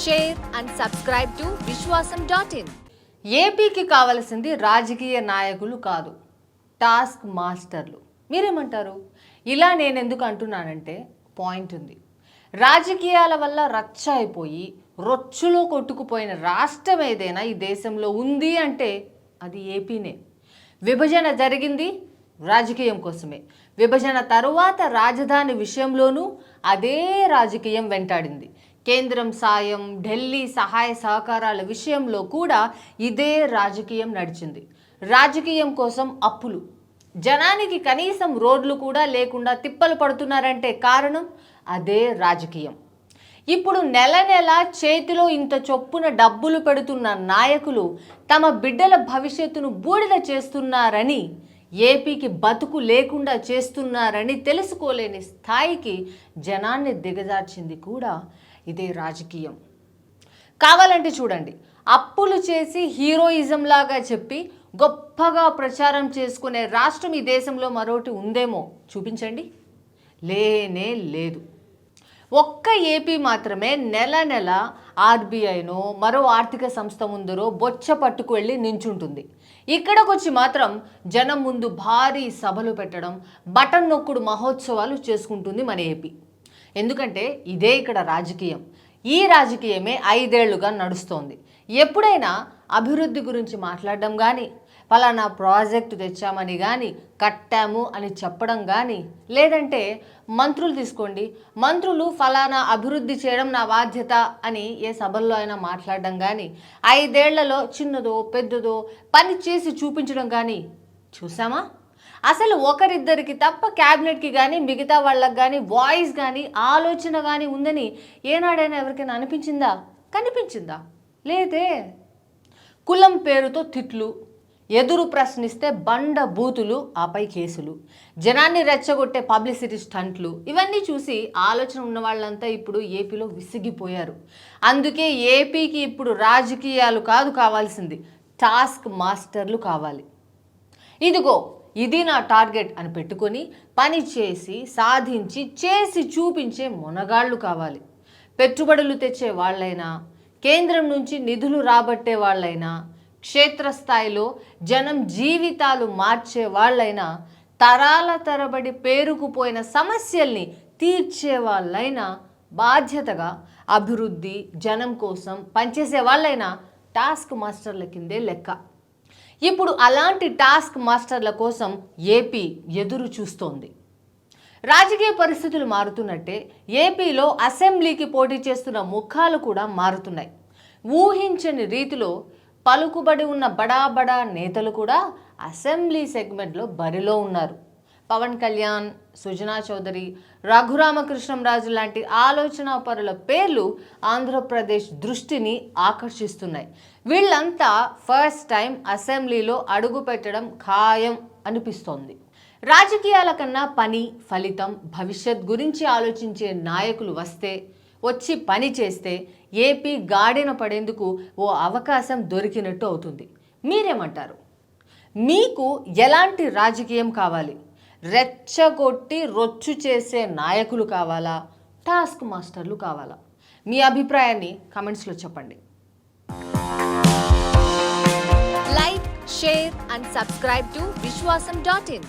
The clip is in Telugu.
share and subscribe to Vishwasam.in. ఏపీకి కావలసింది రాజకీయ నాయకులు కాదు, టాస్క్ మాస్టర్లు. మీరేమంటారు? ఇలా నేను ఎందుకు అంటున్నానంటే పాయింట్ ఉంది. రాజకీయాల వల్ల రచ్చ అయిపోయి రొచ్చులో కొట్టుకుపోయిన రాష్ట్రం ఏదైనా ఈ దేశంలో ఉంది అంటే అది ఏపీనే. విభజన జరిగింది రాజకీయం కోసమే. విభజన తరువాత రాజధాని విషయంలోనూ అదే రాజకీయం వెంటాడింది. కేంద్రం సాయం, ఢిల్లీ సహాయ సహకారాల విషయంలో కూడా ఇదే రాజకీయం నడిచింది. రాజకీయం కోసం అప్పులు, జనానికి కనీసం రోడ్లు కూడా లేకుండా తిప్పలు పడుతున్నారంటే కారణం అదే రాజకీయం. ఇప్పుడు నెల నెల చేతిలో ఇంత చొప్పున డబ్బులు పెడుతున్న నాయకులు తమ బిడ్డల భవిష్యత్తును బూడిద చేస్తున్నారని, ఏపీకి బతుకు లేకుండా చేస్తున్నారని తెలుసుకోలేని స్థాయికి జనాన్ని దిగజార్చింది కూడా ఇదే రాజకీయం. కావాలంటే చూడండి, అప్పులు చేసి హీరోయిజం లాగా చెప్పి గొప్పగా ప్రచారం చేసుకునే రాష్ట్రం ఈ దేశంలో మరోటి ఉందేమో చూపించండి. లేనే లేదు. ఒక్క ఏపీ మాత్రమే నెల నెల ఆర్బీఐనో మరో ఆర్థిక సంస్థ ముందరో బొచ్చ పట్టుకు వెళ్ళి నించుంటుంది. ఇక్కడికి వచ్చి మాత్రం జనం ముందు భారీ సభలు పెట్టడం, బటన్ నొక్కుడు మహోత్సవాలు చేసుకుంటుంది మన ఏపీ. ఎందుకంటే ఇదే ఇక్కడ రాజకీయం. ఈ రాజకీయమే 5 ఏళ్లుగా నడుస్తోంది. ఎప్పుడైనా అభివృద్ధి గురించి మాట్లాడడం కానీ, ఫలానా ప్రాజెక్టు తెచ్చామని కానీ, కట్టాము అని చెప్పడం కానీ, లేదంటే మంత్రులు తీసుకోండి, మంత్రులు ఫలానా అభివృద్ధి చేయడం నా బాధ్యత అని ఏ సభల్లో అయినా మాట్లాడడం కానీ, 5 ఏళ్లలో చిన్నదో పెద్దదో పని చేసి చూపించడం కానీ చూసామా? అసలు ఒకరిద్దరికి తప్ప క్యాబినెట్కి కానీ మిగతా వాళ్ళకి కానీ వాయిస్ కానీ ఆలోచన కానీ ఉందని ఏనాడైనా ఎవరికైనా అనిపించిందా? కనిపించిందా? లేదే. కులం పేరుతో తిట్లు, ఎదురు ప్రశ్నిస్తే బండ బూతులు, ఆపై కేసులు, జనాన్ని రెచ్చగొట్టే పబ్లిసిటీ స్టంట్లు, ఇవన్నీ చూసి ఆలోచన ఉన్న వాళ్ళంతా ఇప్పుడు ఏపీలో విసిగిపోయారు. అందుకే ఏపీకి ఇప్పుడు రాజకీయాలు కాదు కావాల్సింది, టాస్క్ మాస్టర్లు కావాలి. ఇదిగో ఇది నా టార్గెట్ అని పెట్టుకొని పని చేసి సాధించి చేసి చూపించే మొనగాళ్ళు కావాలి. పెట్టుబడులు తెచ్చే వాళ్ళైనా, కేంద్రం నుంచి నిధులు రాబట్టే వాళ్ళైనా, క్షేత్రస్థాయిలో జనం జీవితాలు మార్చే వాళ్ళైనా, తరాల తరబడి పేరుకుపోయిన సమస్యల్ని తీర్చే వాళ్ళైనా, బాధ్యతగా అభివృద్ధి జనం కోసం పనిచేసే వాళ్ళైనా టాస్క్ మాస్టర్ల కిందే లెక్క. ఇప్పుడు అలాంటి టాస్క్ మాస్టర్ల కోసం ఏపీ ఎదురు చూస్తోంది. రాజకీయ పరిస్థితులు మారుతున్నట్టే ఏపీలో అసెంబ్లీకి పోటీ చేస్తున్న ముఖాలు కూడా మారుతున్నాయి. ఊహించని రీతిలో పలుకుబడి ఉన్న బడా నేతలు కూడా అసెంబ్లీ సెగ్మెంట్లో బరిలో ఉన్నారు. పవన్ కళ్యాణ్, సుజనా చౌదరి, రఘురామకృష్ణంరాజు లాంటి ఆలోచనా పరుల పేర్లు ఆంధ్రప్రదేశ్ దృష్టిని ఆకర్షిస్తున్నాయి. వీళ్ళంతా ఫస్ట్ టైం అసెంబ్లీలో అడుగు పెట్టడం ఖాయం అనిపిస్తోంది. రాజకీయాల కన్నా పని, ఫలితం, భవిష్యత్ గురించి ఆలోచించే నాయకులు వచ్చి పని చేస్తే ఏపీ గాడిన పడేందుకు ఓ అవకాశం దొరికినట్టు అవుతుంది. మీరేమంటారు? మీకు ఎలాంటి రాజకీయం కావాలి? రెచ్చగొట్టి రొచ్చు చేసే నాయకులు కావాలా? టాస్క్ మాస్టర్లు కావాలా? మీ అభిప్రాయాన్ని కామెంట్స్లో చెప్పండి. Like, share and subscribe to Vishwasam.in.